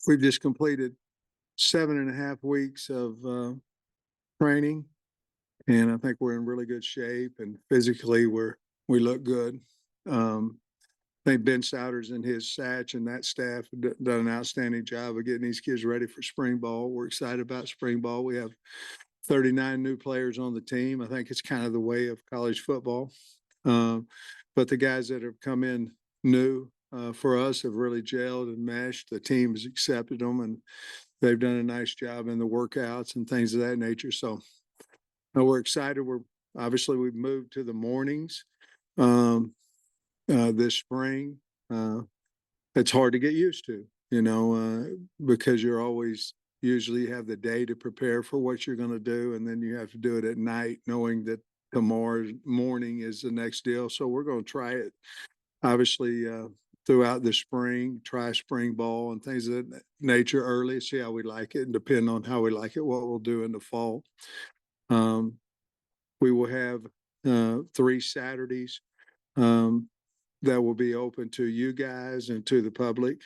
we've just completed 7.5 weeks of training, and I think we're in really good shape. And physically, we look good. I think Ben Souders and his Satch and that staff have done an outstanding job of getting these kids ready for spring ball. We're excited about spring ball. We have 39 new players on the team. I think it's kind of the way of college football. But the guys that have come in new for us have really gelled and meshed. The team has accepted them, and they've done a nice job in the workouts and things of that nature. So we're excited. We've moved to the mornings this spring. It's hard to get used to, because you're always usually have the day to prepare for what you're going to do, and then you have to do it at night, knowing that tomorrow's morning is the next deal. So we're going to try it, obviously, throughout the spring, try spring ball and things of that nature early, see how we like it, and depending on how we like it, what we'll do in the fall. We will have 3 Saturdays that will be open to you guys and to the public,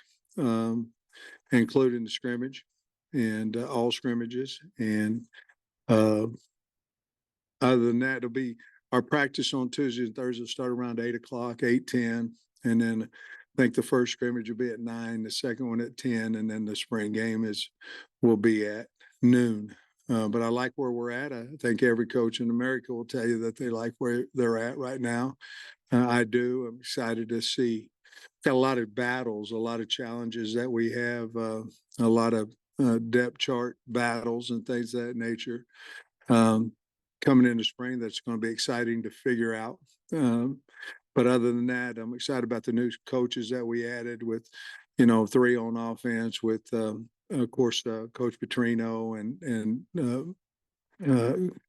including the scrimmage and all scrimmages. And other than that, it'll be our practice on Tuesdays and Thursdays will start around 8 o'clock, 8:10. And then I think the first scrimmage will be at 9, the second one at 10, and then the spring game will be at noon. But I like where we're at. I think every coach in America will tell you that they like where they're at right now. I do. I'm excited to see. Got a lot of battles, a lot of challenges that we have, a lot of depth chart battles and things of that nature coming into spring. That's going to be exciting to figure out. But other than that, I'm excited about the new coaches that we added with, 3 on offense with, of course, Coach Petrino and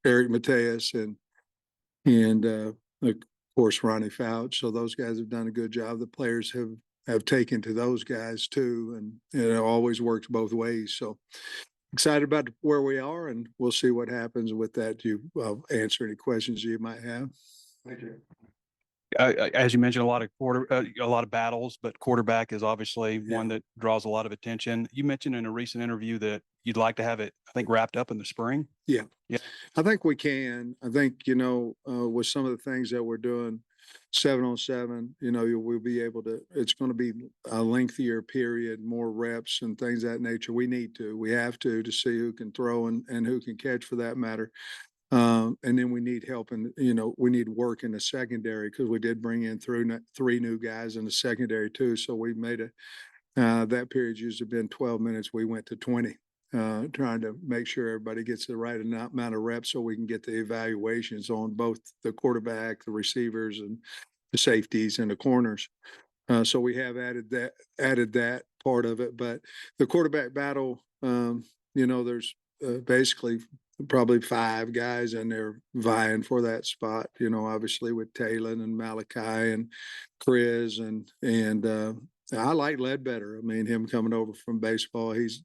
Eric Mateus and of course, Ronnie Fouch. So those guys have done a good job. The players have taken to those guys too, and it always works both ways. So excited about where we are, and we'll see what happens with that. I'll answer any questions you might have. Thank you. As you mentioned, a lot of battles, but quarterback is obviously one that draws a lot of attention. You mentioned in a recent interview that you'd like to have it, I think, wrapped up in the spring. Yeah. I think we can. I think, with some of the things that we're doing 7-on-7, we'll be able to, it's going to be a lengthier period, more reps and things of that nature. We have to see who can throw and who can catch, for that matter. And then we need help, and we need work in the secondary, because we did bring in 3 new guys in the secondary too. So we made that period's usually been 12 minutes. We went to 20, trying to make sure everybody gets the right amount of reps so we can get the evaluations on both the quarterback, the receivers, and the safeties and the corners. So we have added that part of it. But the quarterback battle, there's basically probably 5 guys in there vying for that spot, obviously with Talon and Malachi and Chris and I like Ledbetter. I mean, him coming over from baseball, he's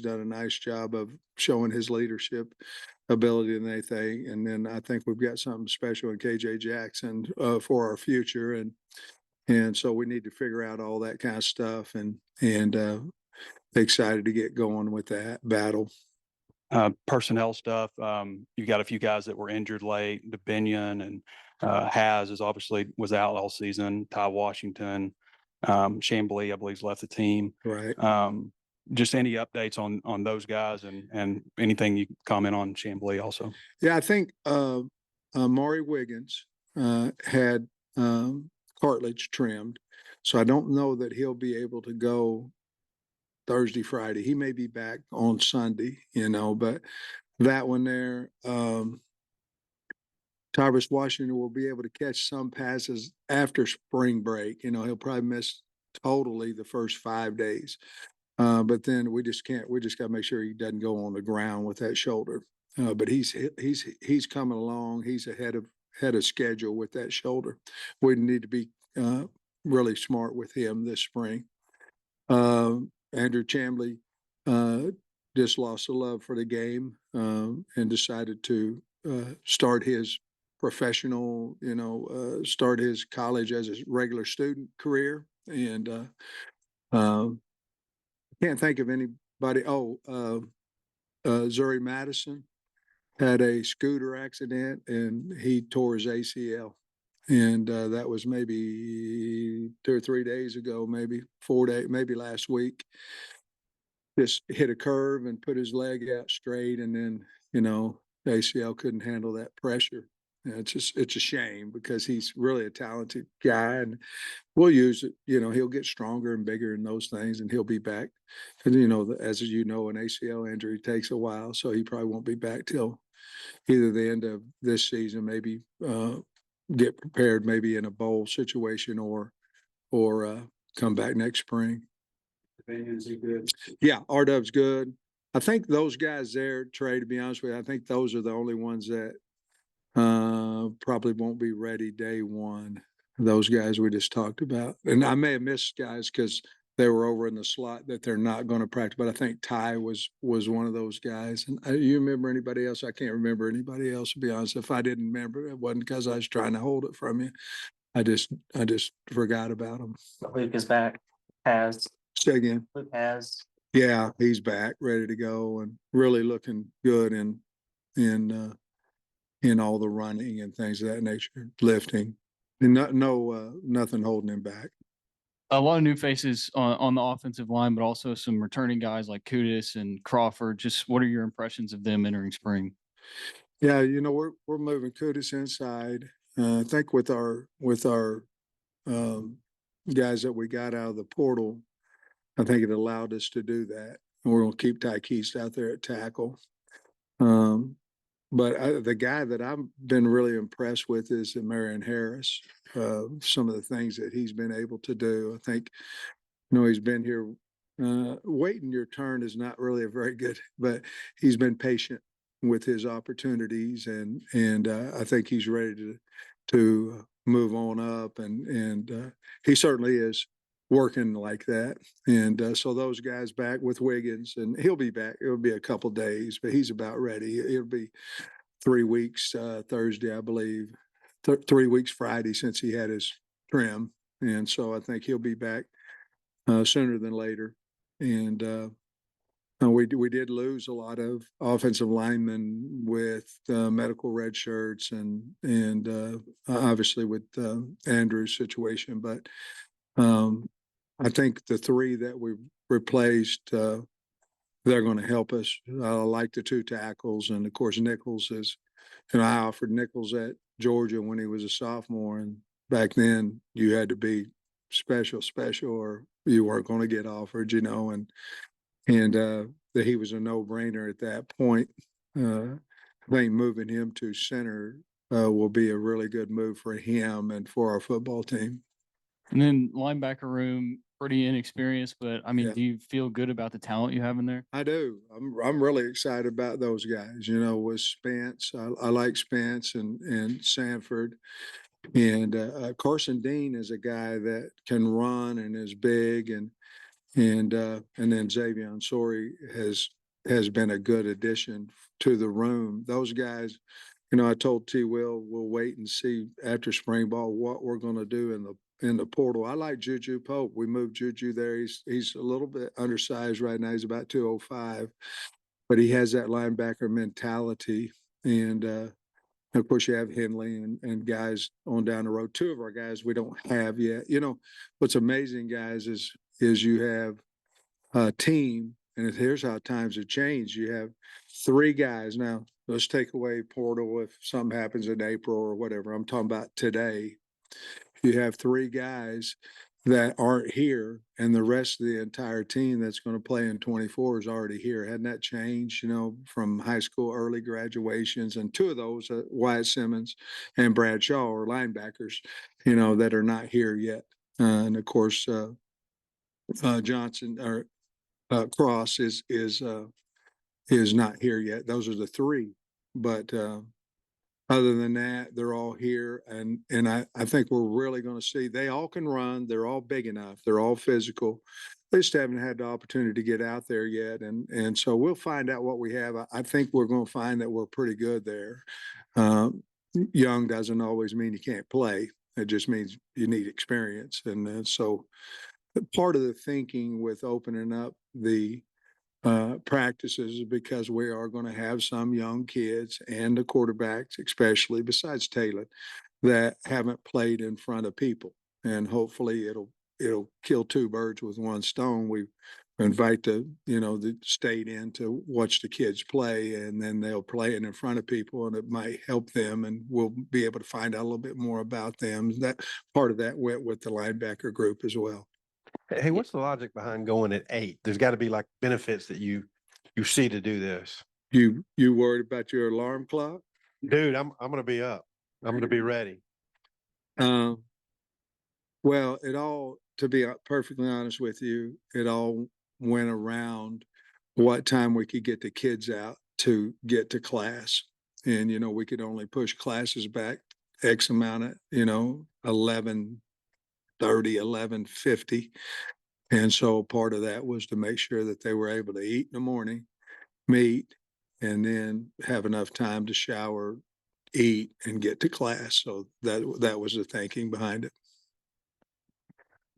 done a nice job of showing his leadership ability and everything. And then I think we've got something special in KJ Jackson for our future, and so we need to figure out all that kind of stuff, and excited to get going with that battle. Personnel stuff. You got a few guys that were injured late. DeBinion and was out all season. Ty Washington, Chambly, I believe, has left the team. Right. Just any updates on those guys, and anything you can comment on Chambly also. Yeah, I think Maury Wiggins had cartilage trimmed, so I don't know that he'll be able to go Thursday, Friday. He may be back on Sunday, but that one there, Tyrus Washington will be able to catch some passes after spring break. He'll probably miss totally the first 5 days. But then we just got to make sure he doesn't go on the ground with that shoulder. But he's coming along. He's ahead of schedule with that shoulder. We need to be really smart with him this spring. Andrew Chambly just lost a love for the game and decided to start his professional, start his college as a regular student career. And Can't think of anybody. Oh, Zuri Madison had a scooter accident and he tore his ACL. And that was maybe 2 or 3 days ago, maybe 4 days, maybe last week. Just hit a curve and put his leg out straight, and then the ACL couldn't handle that pressure. It's a shame because he's really a talented guy, and we'll use it. He'll get stronger and bigger in those things, and he'll be back. And as you know, an ACL injury takes a while, so he probably won't be back till either the end of this season, maybe get prepared, maybe in a bowl situation, or come back next spring. Is he good? Yeah, R-Dub's good. I think those guys there, Trey, to be honest with you, I think those are the only ones that probably won't be ready day one. Those guys we just talked about. And I may have missed guys because they were over in the slot that they're not going to practice. But I think Ty was one of those guys. And you remember anybody else? I can't remember anybody else, to be honest. If I didn't remember, it wasn't because I was trying to hold it from you. I just forgot about them. Luke is back. Has. Say again. Luke has. Yeah, he's back, ready to go, and really looking good in all the running and things of that nature, lifting, and nothing holding him back. A lot of new faces on the offensive line, but also some returning guys like Kudus and Crawford. Just what are your impressions of them entering spring? Yeah, we're moving Kudus inside. I think with our guys that we got out of the portal, I think it allowed us to do that. And we're going to keep Tykeist out there at tackle. But the guy that I've been really impressed with is Marion Harris. Some of the things that he's been able to do. I think, he's been here. Waiting your turn is not really a very good, but he's been patient with his opportunities, and I think he's ready to move on up, and he certainly is working like that. And so those guys back with Wiggins, and he'll be back. It'll be a couple days, but he's about ready. It'll be 3 weeks Thursday, I believe, 3 weeks Friday since he had his trim. And so I think he'll be back sooner than later. And we did lose a lot of offensive linemen with medical red shirts and obviously with Andrew's situation. But I think the 3 that we replaced, they're going to help us. I like the 2 tackles, and of course Nichols is. I offered Nichols at Georgia when he was a sophomore, and back then you had to be special, or you weren't going to get offered, and that he was a no-brainer at that point. I think moving him to center will be a really good move for him and for our football team. And then linebacker room, pretty inexperienced, but I mean, Yeah. do you feel good about the talent you have in there? I do. I'm really excited about those guys. With Spence, I like Spence and Sanford, and Carson Dean is a guy that can run and is big, and then Xavier Sori has been a good addition to the room. Those guys, I told T. Will we'll wait and see after spring ball what we're going to do in the portal. I like Juju Pope. We moved Juju there. He's a little bit undersized right now. He's about 205, but he has that linebacker mentality. And of course, you have Henley and guys on down the road. 2 of our guys we don't have yet. What's amazing, guys, is you have a team, and here's how times have changed. You have 3 guys now. Let's take away portal if something happens in April or whatever. I'm talking about today. You have 3 guys that aren't here, and the rest of the entire team that's going to play in 24 is already here. Hadn't that changed, from high school early graduations? And 2 of those, Wyatt Simmons and Brad Shaw, are linebackers, that are not here yet. And of course, Johnson or Cross is not here yet. Those are the 3, but other than that, they're all here, and I think we're really going to see. They all can run. They're all big enough. They're all physical. They just haven't had the opportunity to get out there yet, and so we'll find out what we have. I think we're going to find that we're pretty good there. Young doesn't always mean you can't play. It just means you need experience, and so part of the thinking with opening up the practices is because we are going to have some young kids and the quarterbacks, especially besides Taylor, that haven't played in front of people. And hopefully it'll kill two birds with one stone. We invite the state in to watch the kids play, and then they'll play it in front of people, and it might help them, and we'll be able to find out a little bit more about them. That part of that went with the linebacker group as well. Hey, what's the logic behind going at 8? There's got to be like benefits that you see to do this. You worried about your alarm clock? Dude, I'm going to be up. I'm going to be ready. Well, to be perfectly honest with you, it all went around what time we could get the kids out to get to class. And, we could only push classes back X amount of, 11:30, 11:50. And so part of that was to make sure that they were able to eat in the morning, meet, and then have enough time to shower, eat, and get to class. So that was the thinking behind it.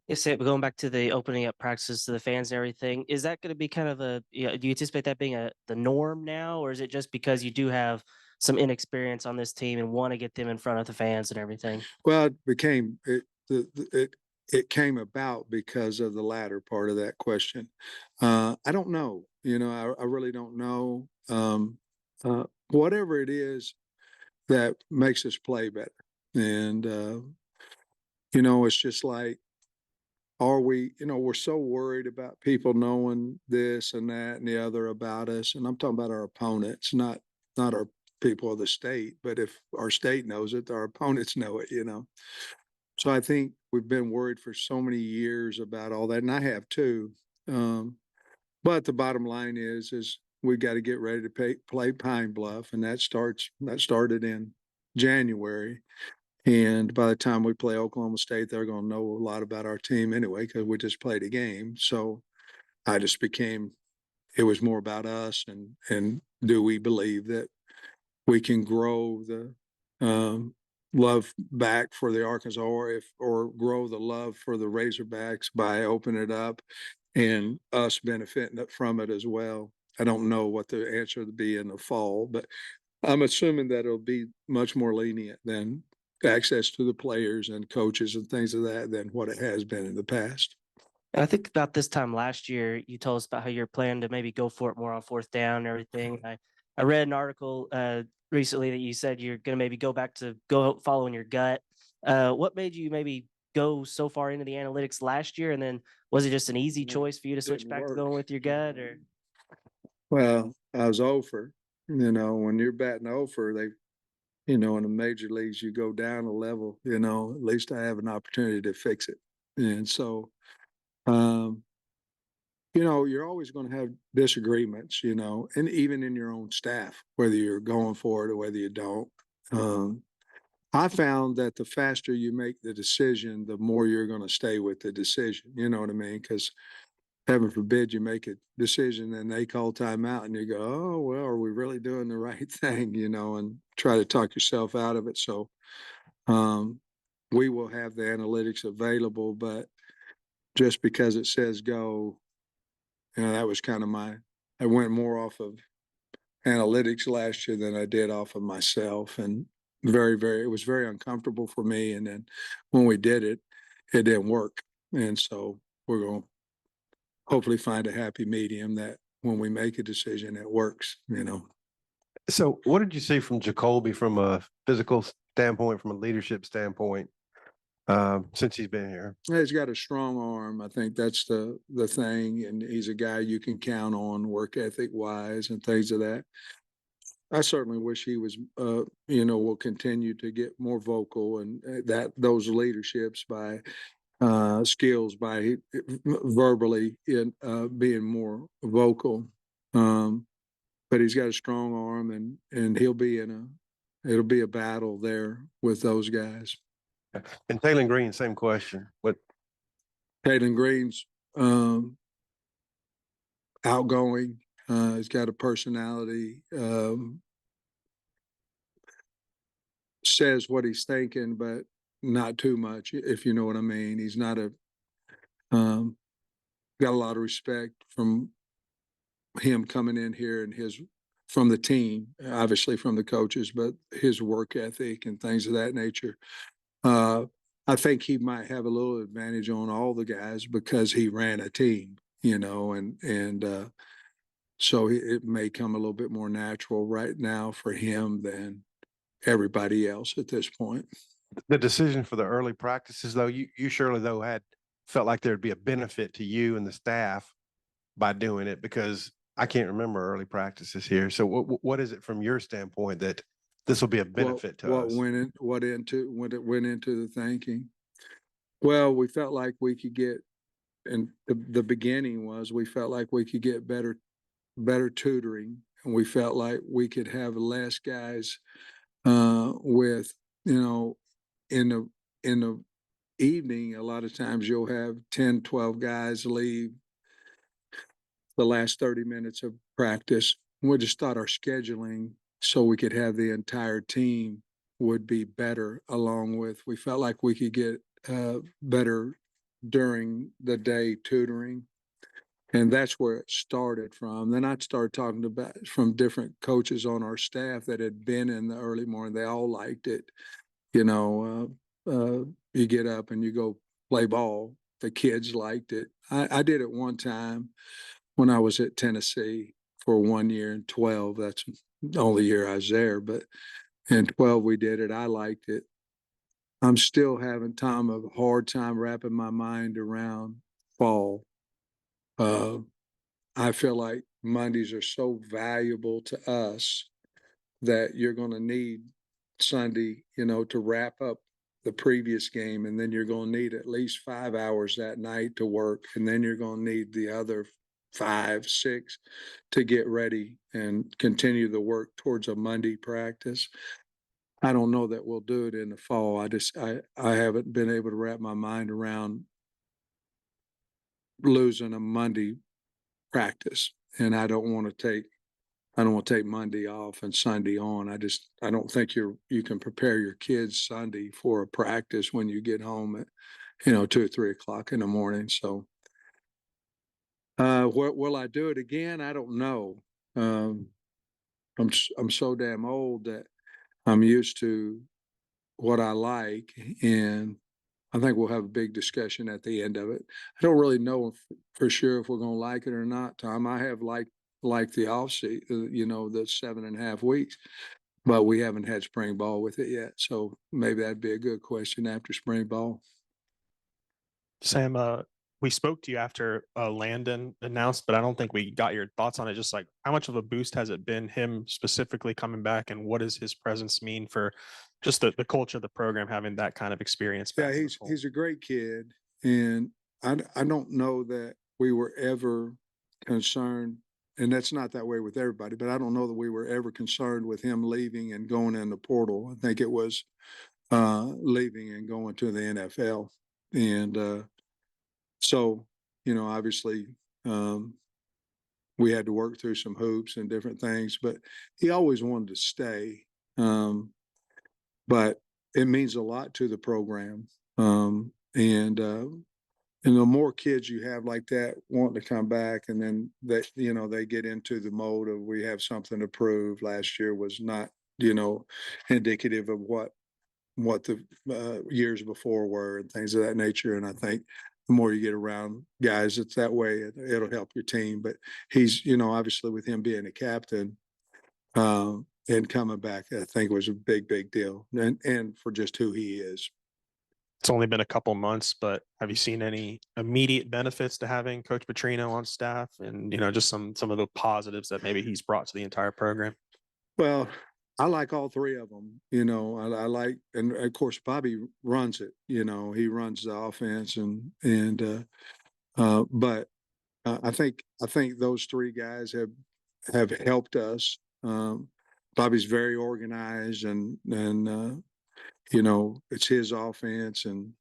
Yes, Sam, going back to the opening up practices to the fans and everything, is that going to be kind of do you anticipate that being the norm now, or is it just because you do have some inexperience on this team and want to get them in front of the fans and everything? Well, it came about because of the latter part of that question. I don't know, I really don't know. Whatever it is that makes us play better. And, it's just like, we're so worried about people knowing this and that and the other about us. And I'm talking about our opponents, not our people of the state, but if our state knows it, our opponents know it, So I think we've been worried for so many years about all that, and I have too. But the bottom line is we've got to get ready to play Pine Bluff, and that started in January. And by the time we play Oklahoma State, they're going to know a lot about our team anyway, because we just played a game. So it was more about us and do we believe that we can grow the love back for the Arkansas or grow the love for the Razorbacks by opening it up and us benefiting from it as well. I don't know what the answer would be in the fall, but I'm assuming that it'll be much more lenient than access to the players and coaches and things of that than what it has been in the past. And I think about this time last year, you told us about how you're planning to maybe go for it more on fourth down and everything. I read an article recently that you said you're going to maybe go back to go following your gut. What made you maybe go so far into the analytics last year? And then was it just an easy choice for you to switch Didn't back to work. going with your gut? Or Well, I was over. When you're batting over, in the major leagues, you go down a level, at least I have an opportunity to fix it. And so, you're always going to have disagreements, and even in your own staff, whether you're going for it or whether you don't. I found that the faster you make the decision, the more you're going to stay with the decision. You know what I mean? Because heaven forbid you make a decision and they call timeout and you go, oh, well, are we really doing the right thing? And try to talk yourself out of it. So we will have the analytics available, but just because it says go, that was kind of I went more off of analytics last year than I did off of myself. And it was very uncomfortable for me. And then when we did it, it didn't work. And so we're going to hopefully find a happy medium that when we make a decision, it works, So what did you see from Jacoby from a physical standpoint, from a leadership standpoint, since he's been here? He's got a strong arm. I think that's the thing. And he's a guy you can count on work ethic wise and things of that. I certainly wish he was, will continue to get more vocal and those leaderships by skills by verbally in being more vocal. But he's got a strong arm and it'll be a battle there with those guys. And Taylor Green, same question. What? Taylor Green's outgoing. He's got a personality, says what he's thinking, but not too much, if you know what I mean. He's not got a lot of respect from him coming in here and from the team, obviously from the coaches, but his work ethic and things of that nature. I think he might have a little advantage on all the guys because he ran a team, and so it may come a little bit more natural right now for him than everybody else at this point. The decision for the early practices, though, you surely though had felt like there'd be a benefit to you and the staff by doing it, because I can't remember early practices here. So what is it from your standpoint that this will be a benefit to us? What it went into the thinking? Well, we felt like we could get, and the beginning was we felt like we could get better tutoring, and we felt like we could have less guys with, in the evening, a lot of times you'll have 10, 12 guys leave the last 30 minutes of practice. We just thought our scheduling so we could have the entire team would be better, along with, we felt like we could get better during the day tutoring. And that's where it started from. Then I started talking about from different coaches on our staff that had been in the early morning. They all liked it. You get up and you go play ball. The kids liked it. I did it one time when I was at Tennessee for 1 year in 12. That's the only year I was there. But in 12, we did it. I liked it. I'm still having a hard time wrapping my mind around fall. I feel like Mondays are so valuable to us that you're going to need Sunday, to wrap up the previous game. And then you're going to need at least 5 hours that night to work. And then you're going to need the other 5, 6 to get ready and continue the work towards a Monday practice. I don't know that we'll do it in the fall. I haven't been able to wrap my mind around losing a Monday practice. And I don't want to take Monday off and Sunday on. I don't think you can prepare your kids Sunday for a practice when you get home at, 2 or 3 o'clock in the morning. So, will I do it again? I don't know. I'm so damn old that I'm used to what I like, and I think we'll have a big discussion at the end of it. I don't really know for sure if we're going to like it or not, Tom. I have liked the off season, the 7.5 weeks, but we haven't had spring ball with it yet. So maybe that'd be a good question after spring ball. Sam, we spoke to you after Landon announced, but I don't think we got your thoughts on it. Just like, how much of a boost has it been, him specifically coming back, and what does his presence mean for just the culture of the program, having that kind of experience? Yeah, he's a great kid, and I don't know that we were ever concerned, and that's not that way with everybody, but I don't know that we were ever concerned with him leaving and going in the portal. I think it was leaving and going to the NFL. And so, obviously, we had to work through some hoops and different things, but he always wanted to stay. But it means a lot to the program. And the more kids you have like that wanting to come back, and then they get into the mode of, we have something to prove. Last year was not, indicative of what the years before were and things of that nature. And I think the more you get around guys, it's that way, it'll help your team. But he's, obviously with him being a captain, and coming back, I think was a big, big deal. And for just who he is. It's only been a couple months, but have you seen any immediate benefits to having Coach Petrino on staff, and just some of the positives that maybe he's brought to the entire program? Well, I like all three of them. I like, and of course Bobby runs it. He runs the offense, but I think those three guys have helped us. Bobby's very organized, and it's his offense, and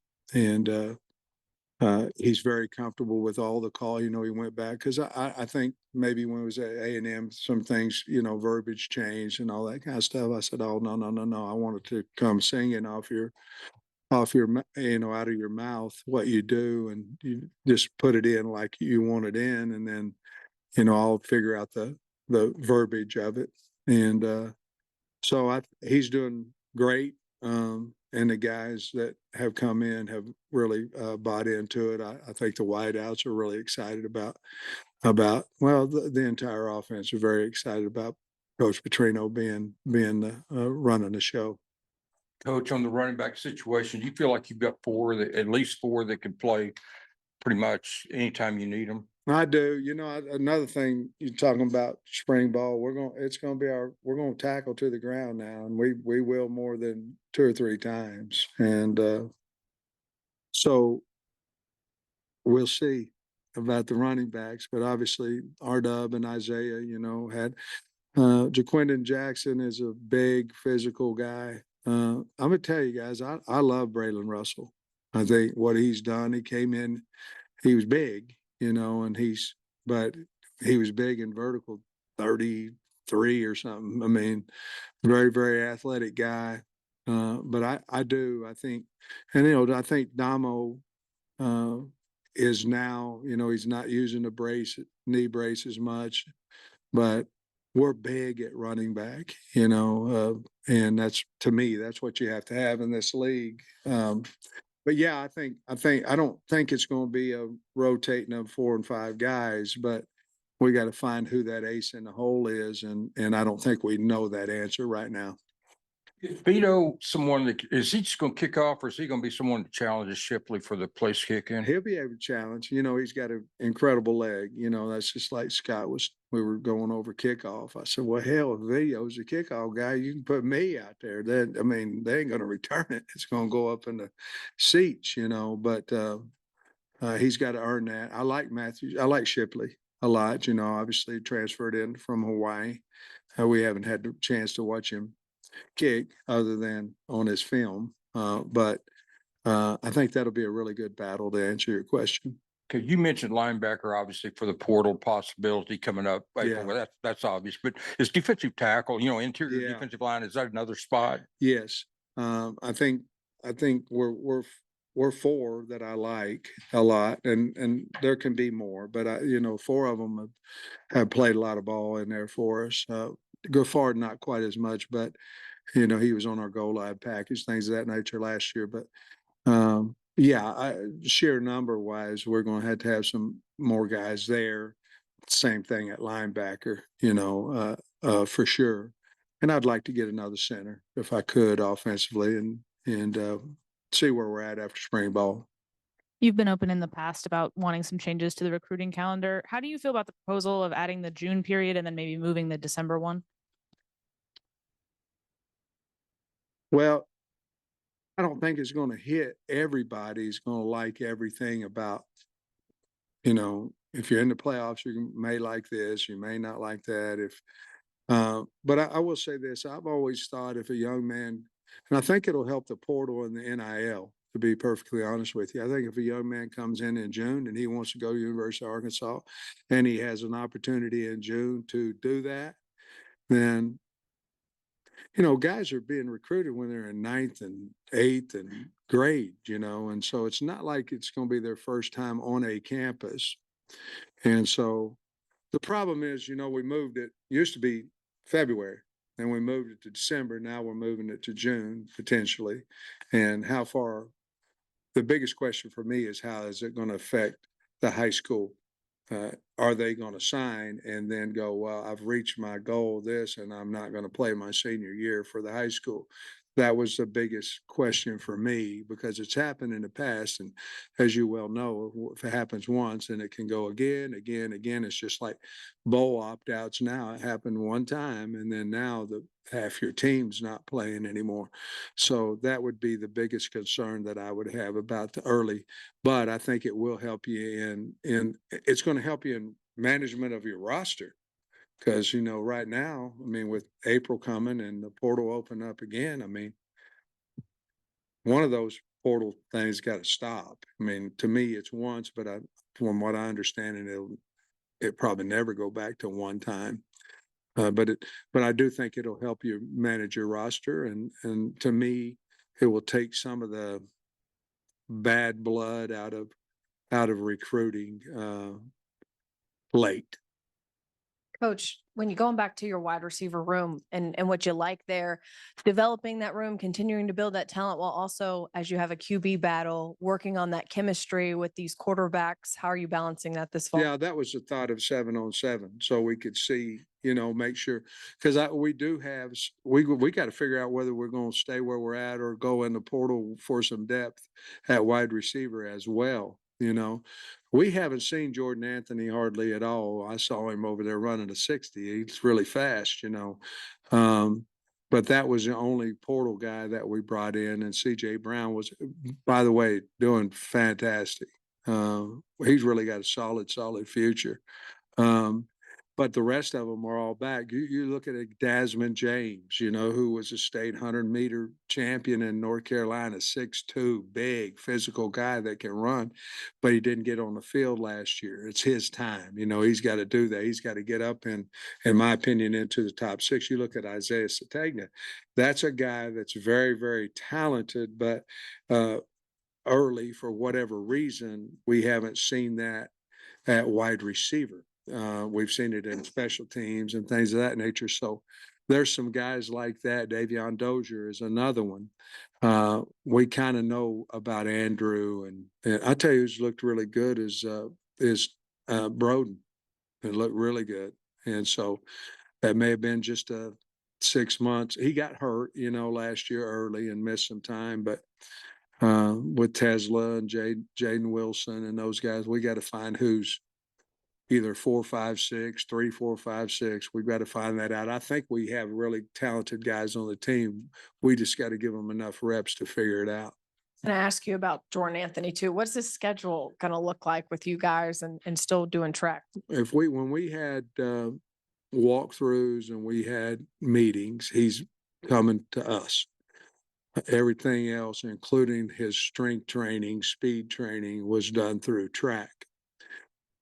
he's very comfortable with all the call. He went back because I think maybe when it was at A&M, some things, verbiage changed and all that kind of stuff. I said, oh, no. I wanted to come singing off your off your, out of your mouth what you do, and you just put it in like you want it in, and then, I'll figure out the verbiage of it. And so he's doing great. And the guys that have come in have really bought into it. I think the wideouts are really excited about the entire offense are very excited about Coach Petrino being running the show. Coach, on the running back situation, you feel like you've got at least four that can play pretty much anytime you need them? I do. Another thing you're talking about spring ball, we're going to tackle to the ground now, and we will more than 2 or 3 times. And so we'll see about the running backs, but obviously R-Dub and Isaiah, had Jaquindon Jackson is a big physical guy. I'm gonna tell you guys, I love Braylon Russell. I think what he's done, he came in, he was big, but he was big in vertical, 33 or something. I mean, very, very athletic guy. But I think, and I think Damo is now, he's not using the knee brace as much, but we're big at running back, and to me, that's what you have to have in this league. But yeah, I don't think it's going to be a rotating of 4 and 5 guys, but we got to find who that ace in the hole is. And I don't think we know that answer right now. Is Vito is he just gonna kick off, or is he gonna be someone that challenges Shipley for the place kick in? He'll be able to challenge. He's got an incredible leg. That's just like we were going over kickoff. I said, well, hell, if Vito's a kickoff guy, you can put me out there. They ain't going to return it. It's going to go up in the seats, but he's got to earn that. I like Matthews. I like Shipley a lot. Obviously transferred in from Hawaii. We haven't had the chance to watch him kick other than on his film. But I think that'll be a really good battle to answer your question. Okay, you mentioned linebacker, obviously, for the portal possibility coming up. Yeah. Well, that's obvious, but is defensive tackle, interior Yeah. defensive line, is that another spot? Yes. I think we're 4 that I like a lot, and there can be more, but 4 of them have played a lot of ball in there for us. Gaffard, not quite as much, but he was on our goal line package, things of that nature last year. But sheer number wise, we're going to have some more guys there. Same thing at linebacker, for sure. And I'd like to get another center if I could offensively, and see where we're at after spring ball. You've been open in the past about wanting some changes to the recruiting calendar. How do you feel about the proposal of adding the June period and then maybe moving the December one? Well, I don't think it's going to hit everybody's going to like everything about, if you're in the playoffs, you may like this, you may not like that. But I will say this, I've always thought if a young man, and I think it'll help the portal and the NIL, to be perfectly honest with you. I think if a young man comes in June and he wants to go to University of Arkansas and he has an opportunity in June to do that, then guys are being recruited when they're in 9th and 8th and grade, and so it's not like it's going to be their first time on a campus. And so the problem is, we moved it used to be February, and we moved it to December. Now we're moving it to June potentially. And the biggest question for me is how is it going to affect the high school? Are they going to sign and then go, well, I've reached my goal and I'm not going to play my senior year for the high school? That was the biggest question for me, because it's happened in the past. And as you well know, if it happens once and it can go again, it's just like bowl opt-outs now. It happened one time, and then now half your team's not playing anymore. So that would be the biggest concern that I would have about the early, but I think it will help you it's going to help you in management of your roster. Because, right now, with April coming and the portal open up again, one of those portal things got to stop. To me, it's once, but from what I understand, it probably never go back to one time. But I do think it'll help you manage your roster. And to me, it will take some of the bad blood out of recruiting late. Coach, when you're going back to your wide receiver room and what you like there, developing that room, continuing to build that talent while also, as you have a QB battle, working on that chemistry with these quarterbacks, how are you balancing that this fall? Yeah, that was the thought of 7-on-7, so we could see, you know, make sure, because we do have we got to figure out whether we're going to stay where we're at or go in the portal for some depth at wide receiver as well. You know, we haven't seen Jordan Anthony hardly at all. I saw him over there running a 60. He's really fast, you know. But that was the only portal guy that we brought in, and CJ Brown was, by the way, doing fantastic. He's really got a solid future. But the rest of them are all back. You look at a Desmond James, you know, who was a state 100-meter champion in North Carolina, 6'2", big, physical guy that can run, but he didn't get on the field last year. It's his time. You know, he's got to do that. He's got to get up in my opinion, into the top 6. You look at Isaiah Sategna. That's a guy that's very, very talented, but early, for whatever reason, we haven't seen that at wide receiver. We've seen it in special teams and things of that nature. So there's some guys like that. Davion Dozier is another one. We kind of know about Andrew, and I tell you who's looked really good is Broden. It looked really good. And so that may have been just 6 months. He got hurt, you know, last year early and missed some time, but with Tesla and Jaden Wilson and those guys, we got to find who's either 4, 5, 6, 3, 4, 5, 6. We've got to find that out. I think we have really talented guys on the team. We just got to give them enough reps to figure it out. And I ask you about Jordan Anthony too. What's his schedule going to look like with you guys and still doing track? When we had walkthroughs and we had meetings, he's coming to us. Everything else, including his strength training, speed training, was done through track.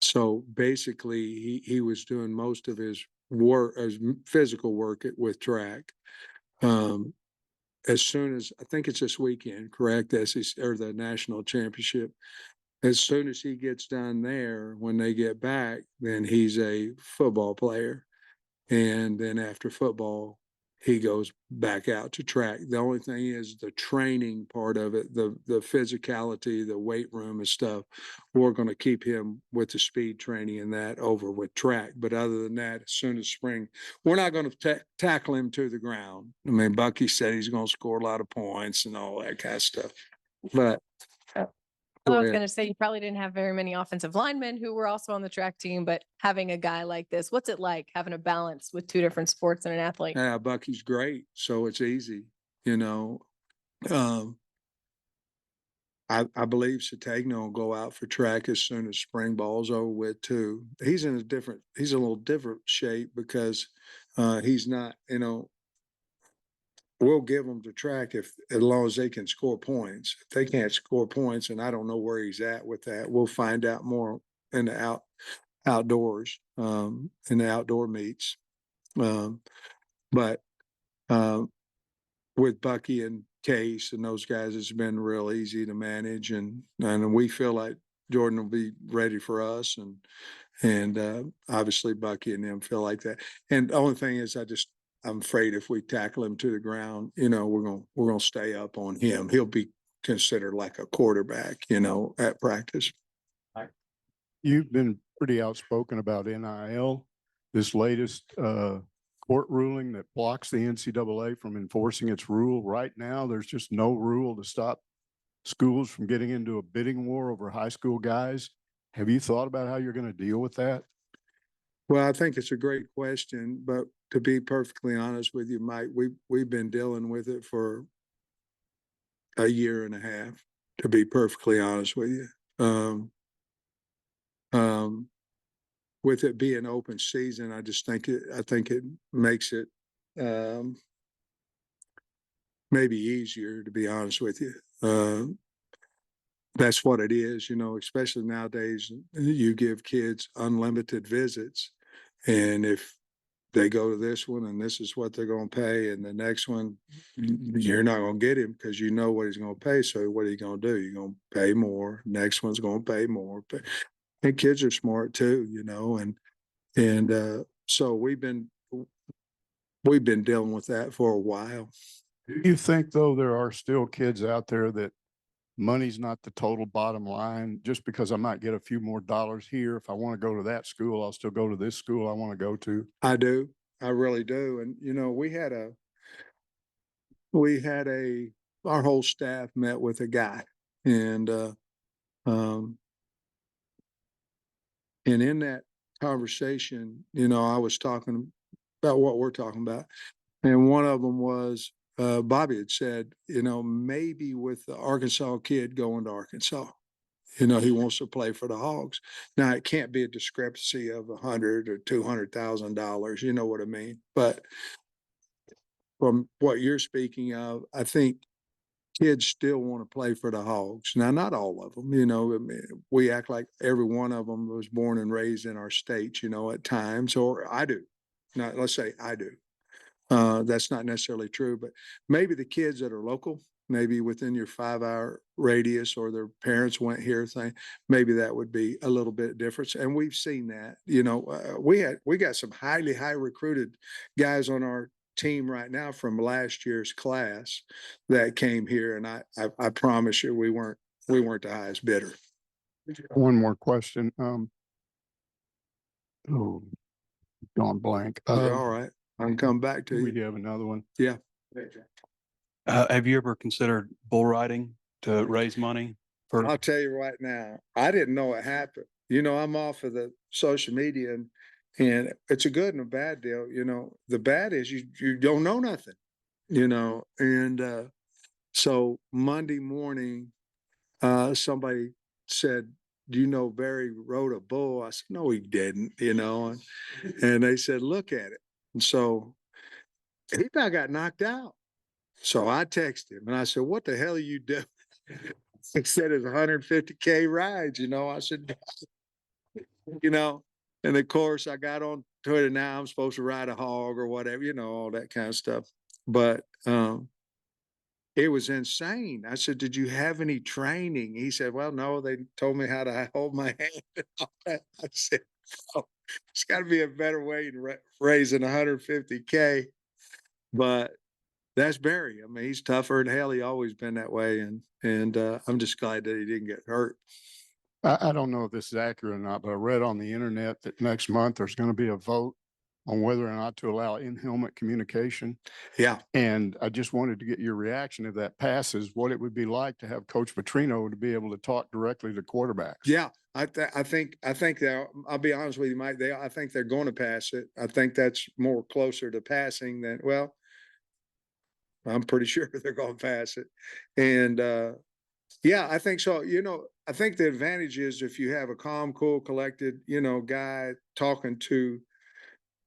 So basically, he was doing most of his work, his physical work with track. As soon as, I think it's this weekend, correct? Or the national championship. As soon as he gets done there, when they get back, then he's a football player. And then after football, he goes back out to track. The only thing is the training part of it, the physicality, the weight room and stuff, we're going to keep him with the speed training and that over with track. But other than that, as soon as spring, we're not going to tackle him to the ground. I mean, Bucky said he's going to score a lot of points and all that kind of stuff. But I was going to say, you probably didn't have very many offensive linemen who were also on the track team, but having a guy like this, what's it like having a balance with 2 different sports and an athlete? Yeah, Bucky's great, so it's easy, you know. I believe Sategna will go out for track as soon as spring ball's over with too. He's a little different shape because he's not, you know, we'll give them the track as long as they can score points. If they can't score points, and I don't know where he's at with that, we'll find out more in the outdoors, in the outdoor meets. But with Bucky and Case and those guys, it's been real easy to manage, and we feel like Jordan will be ready for us, and obviously Bucky and them feel like that. And the only thing is, I'm afraid if we tackle him to the ground, you know, we're gonna stay up on him. He'll be considered like a quarterback, you know, at practice. You've been pretty outspoken about NIL. This latest court ruling that blocks the NCAA from enforcing its rule. Right now, there's just no rule to stop schools from getting into a bidding war over high school guys. Have you thought about how you're going to deal with that? Well, I think it's a great question, but to be perfectly honest with you, Mike, we've been dealing with it for a year and a half, to be perfectly honest with you. With it being open season, I think it makes it maybe easier, to be honest with you. That's what it is, you know, especially nowadays, you give kids unlimited visits. And if they go to this one and this is what they're gonna pay, and the next one, you're not gonna get him because you know what he's gonna pay. So what are you gonna do? You're gonna pay more. Next one's gonna pay more. And kids are smart too, and so we've been dealing with that for a while. Do you think though, there are still kids out there that money's not the total bottom line? Just because I might get a few more dollars here, if I want to go to that school, I'll still go to this school I want to go to. I do. I really do. And our whole staff met with a guy, and in that conversation, I was talking about what we're talking about. And one of them was, Bobby had said, maybe with the Arkansas kid going to Arkansas, he wants to play for the Hogs. Now it can't be a discrepancy of $100,000 or $200,000. You know what I mean? But from what you're speaking of, I think kids still want to play for the Hogs. Now, not all of them, I mean, we act like every one of them was born and raised in our state, at times, or I do. Now, let's say I do. That's not necessarily true, but maybe the kids that are local, maybe within your 5-hour radius, or their parents went here thing, maybe that would be a little bit different. And we've seen that, we got some high recruited guys on our team right now from last year's class that came here. And I promise you, we weren't the highest bidder. One more question. Gone blank. You're all right. I can come back to We you. do have another one. Yeah. Have you ever considered bull riding to raise money for? I'll tell you right now, I didn't know it happened. I'm off of the social media, and it's a good and a bad deal. The bad is you don't know nothing, and so Monday morning, somebody said, do you know Barry rode a bull? I said, no, he didn't, and they said, look at it. And so he about got knocked out. So I texted him and I said, what the hell are you doing? He said it's 150K rides, I said, and of course I got on Twitter, now I'm supposed to ride a hog or whatever, all that kind of stuff. But it was insane. I said, did you have any training? He said, well, no, they told me how to hold my hand and all that. I said, oh, it's got to be a better way to raising 150K. But that's Barry. I mean, he's tougher than hell. He always been that way. And I'm just glad that he didn't get hurt. I don't know if this is accurate or not, but I read on the internet that next month there's going to be a vote on whether or not to allow in-helmet communication. Yeah. And I just wanted to get your reaction if that passes, what it would be like to have Coach Petrino to be able to talk directly to quarterbacks. Yeah. I think that, I'll be honest with you, Mike, I think they're going to pass it. I think that's more closer to passing than, well, I'm pretty sure they're going to pass it. And yeah, I think so. I think the advantage is if you have a calm, cool, collected, guy talking to,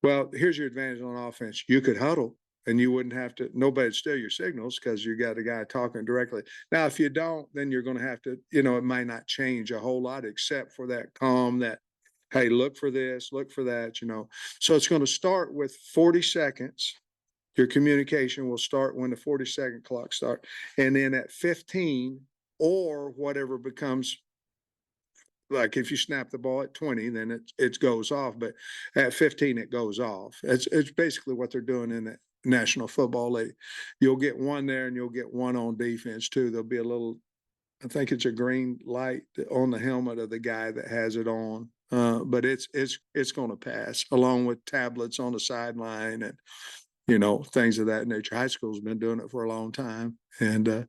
well, here's your advantage on offense. You could huddle and you wouldn't have to, nobody'd steal your signals because you got a guy talking directly. Now, if you don't, then you're going to have to, it might not change a whole lot except for that calm, that, hey, look for this, look for that, So it's going to start with 40 seconds. Your communication will start when the 40-second clock starts. And then at 15 or whatever becomes, like if you snap the ball at 20, then it goes off. But at 15, it goes off. It's basically what they're doing in the National Football League. You'll get one there and you'll get one on defense too. There'll be a little, I think it's a green light on the helmet of the guy that has it on. But it's going to pass, along with tablets on the sideline and, things of that nature. High school's been doing it for a long time, and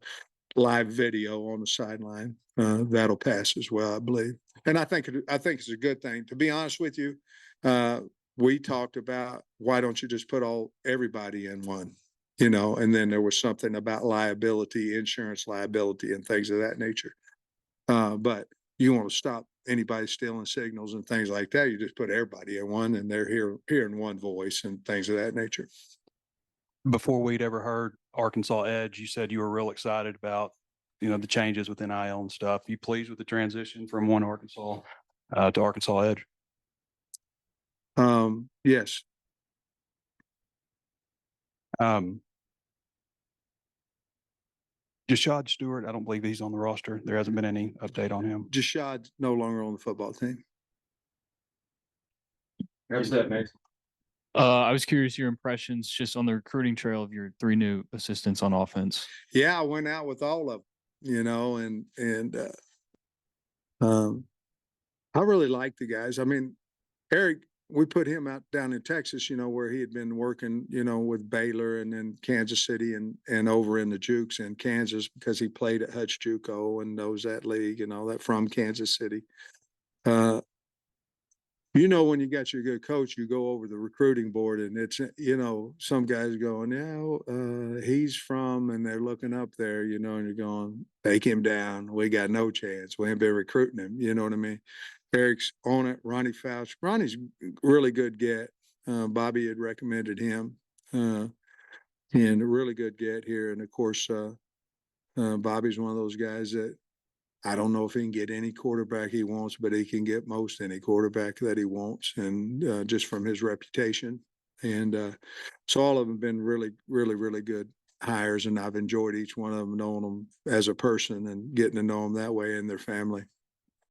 live video on the sideline, that'll pass as well, I believe. And I think it's a good thing. To be honest with you, we talked about, why don't you just put everybody in one, and then there was something about liability, insurance liability and things of that nature. But you want to stop anybody stealing signals and things like that, you just put everybody in one and they're hearing one voice and things of that nature. Before we'd ever heard Arkansas Edge, you said you were real excited about, the changes with NIL and stuff. You pleased with the transition from one Arkansas to Arkansas Edge? Yes. Jashad Stewart, I don't believe he's on the roster. There hasn't been any update on him. Jashad's no longer on the football team. How's that, Mason? I was curious your impressions just on the recruiting trail of your 3 new assistants on offense. Yeah, I went out with all of them, you know, and I really like the guys. I mean, Eric, we put him out down in Texas, you know, where he had been working, you know, with Baylor and then Kansas City and over in the Jukes in Kansas because he played at Hutch JUCO and knows that league and all that from Kansas City. You know, when you got your good coach, you go over the recruiting board and it's, you know, some guys going, yeah, he's from, and they're looking up there, you know, and you're going, take him down. We got no chance. We ain't been recruiting him. You know what I mean? Eric's on it. Ronnie Fouch. Ronnie's really good get. Bobby had recommended him, and a really good get here. And of course, Bobby's one of those guys that I don't know if he can get any quarterback he wants, but he can get most any quarterback that he wants, and just from his reputation. And so all of them have been really, really, really good hires, and I've enjoyed each one of them, knowing them as a person and getting to know them that way and their family.